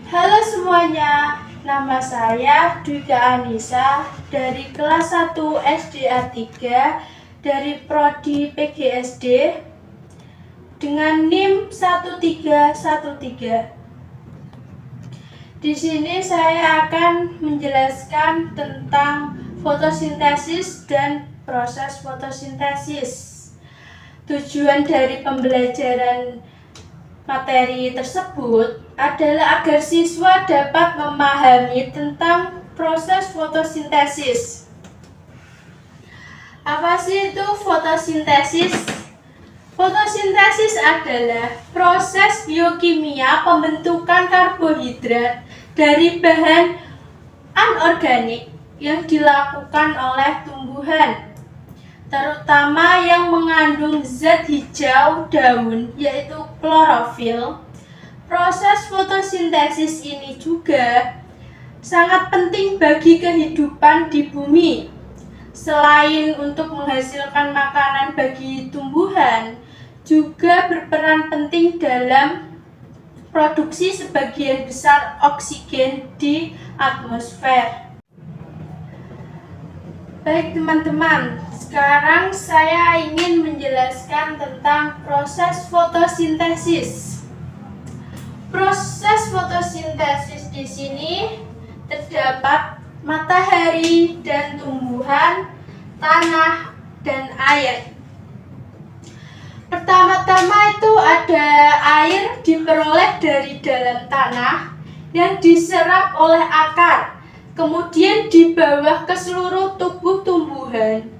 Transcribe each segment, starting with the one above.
Halo semuanya, nama saya Dwika Anissa dari kelas 1 SDA 3 dari Prodi PGSD dengan NIM 1313. Di sini saya akan menjelaskan tentang fotosintesis dan proses fotosintesis. Tujuan dari pembelajaran materi tersebut adalah agar siswa dapat memahami tentang proses fotosintesis. Apa sih itu fotosintesis? Fotosintesis adalah proses biokimia pembentukan karbohidrat dari bahan anorganik yang dilakukan oleh tumbuhan, terutama yang mengandung zat hijau daun yaitu klorofil. Proses fotosintesis ini juga sangat penting bagi kehidupan di bumi. Selain untuk menghasilkan makanan bagi tumbuhan, juga berperan penting dalam produksi sebagian besar oksigen di atmosfer. Baik teman-teman, sekarang saya ingin menjelaskan tentang proses fotosintesis. Proses fotosintesis di sini terdapat matahari dan tumbuhan, tanah, dan air. Pertama-tama itu ada air diperoleh dari dalam tanah yang diserap oleh akar, kemudian dibawa ke seluruh tubuh tumbuhan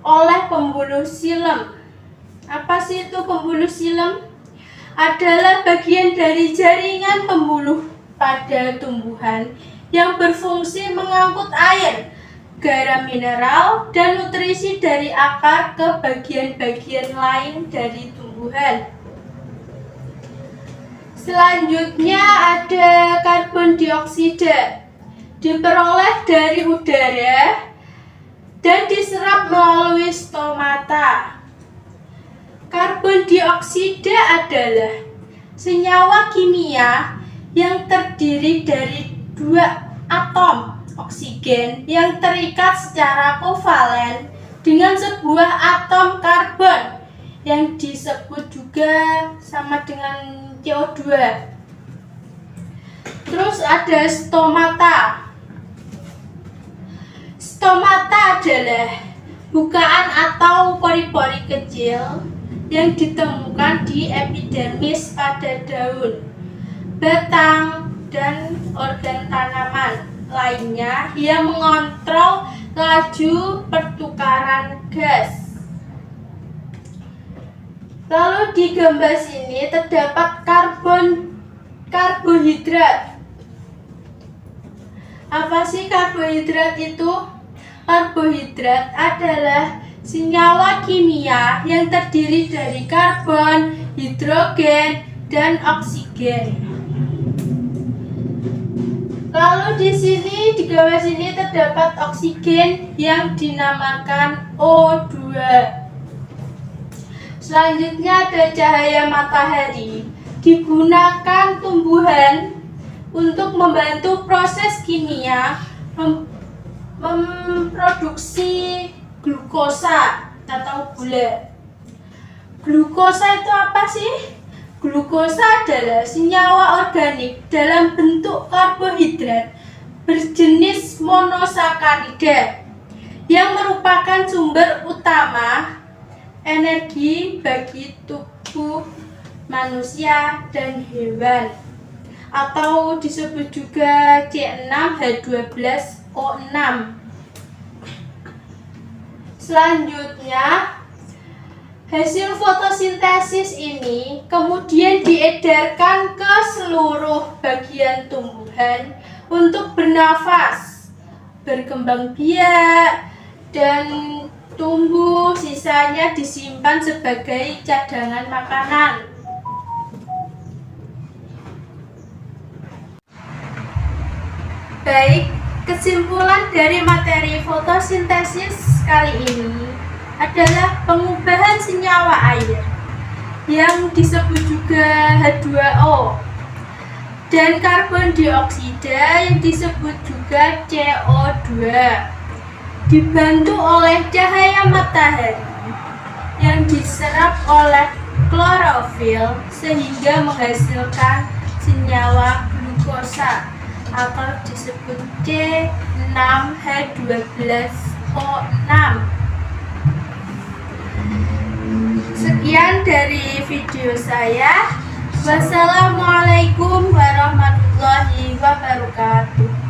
oleh pembuluh xilem. Apa sih itu pembuluh xilem? Adalah bagian dari jaringan pembuluh pada tumbuhan yang berfungsi mengangkut air, garam mineral, dan nutrisi dari akar ke bagian-bagian lain dari tumbuhan. Selanjutnya ada karbon dioksida, diperoleh dari udara dan diserap melalui stomata. Karbon dioksida adalah senyawa kimia yang terdiri dari dua atom oksigen yang terikat secara kovalen dengan sebuah atom karbon yang disebut juga sama dengan CO2. Terus ada stomata. Stomata adalah bukaan atau pori-pori kecil yang ditemukan di epidermis pada daun, batang, dan organ tanaman lainnya yang mengontrol laju pertukaran gas. Lalu di gambar sini terdapat karbohidrat. Apa sih karbohidrat itu? Karbohidrat adalah senyawa kimia yang terdiri dari karbon, hidrogen, dan oksigen. Lalu di gambar sini terdapat oksigen yang dinamakan O2. Selanjutnya ada cahaya matahari. Digunakan tumbuhan untuk membantu proses kimia memproduksi glukosa atau gula. Glukosa itu apa sih? Glukosa adalah senyawa organik dalam bentuk karbohidrat berjenis monosakarida yang merupakan sumber utama energi bagi tubuh manusia dan hewan, atau disebut juga C6H12O6. Selanjutnya, hasil fotosintesis ini kemudian diedarkan ke seluruh bagian tumbuhan untuk bernafas, berkembang biak, dan tumbuh. Sisanya disimpan sebagai cadangan makanan. Baik, kesimpulan dari materi fotosintesis kali ini adalah pengubahan senyawa air yang disebut juga H2O dan karbon dioksida yang disebut juga CO2 dibantu oleh cahaya matahari yang diserap oleh klorofil sehingga menghasilkan senyawa glukosa atau disebut C6H12O6. Sekian dari video saya. Wassalamualaikum warahmatullahi wabarakatuh.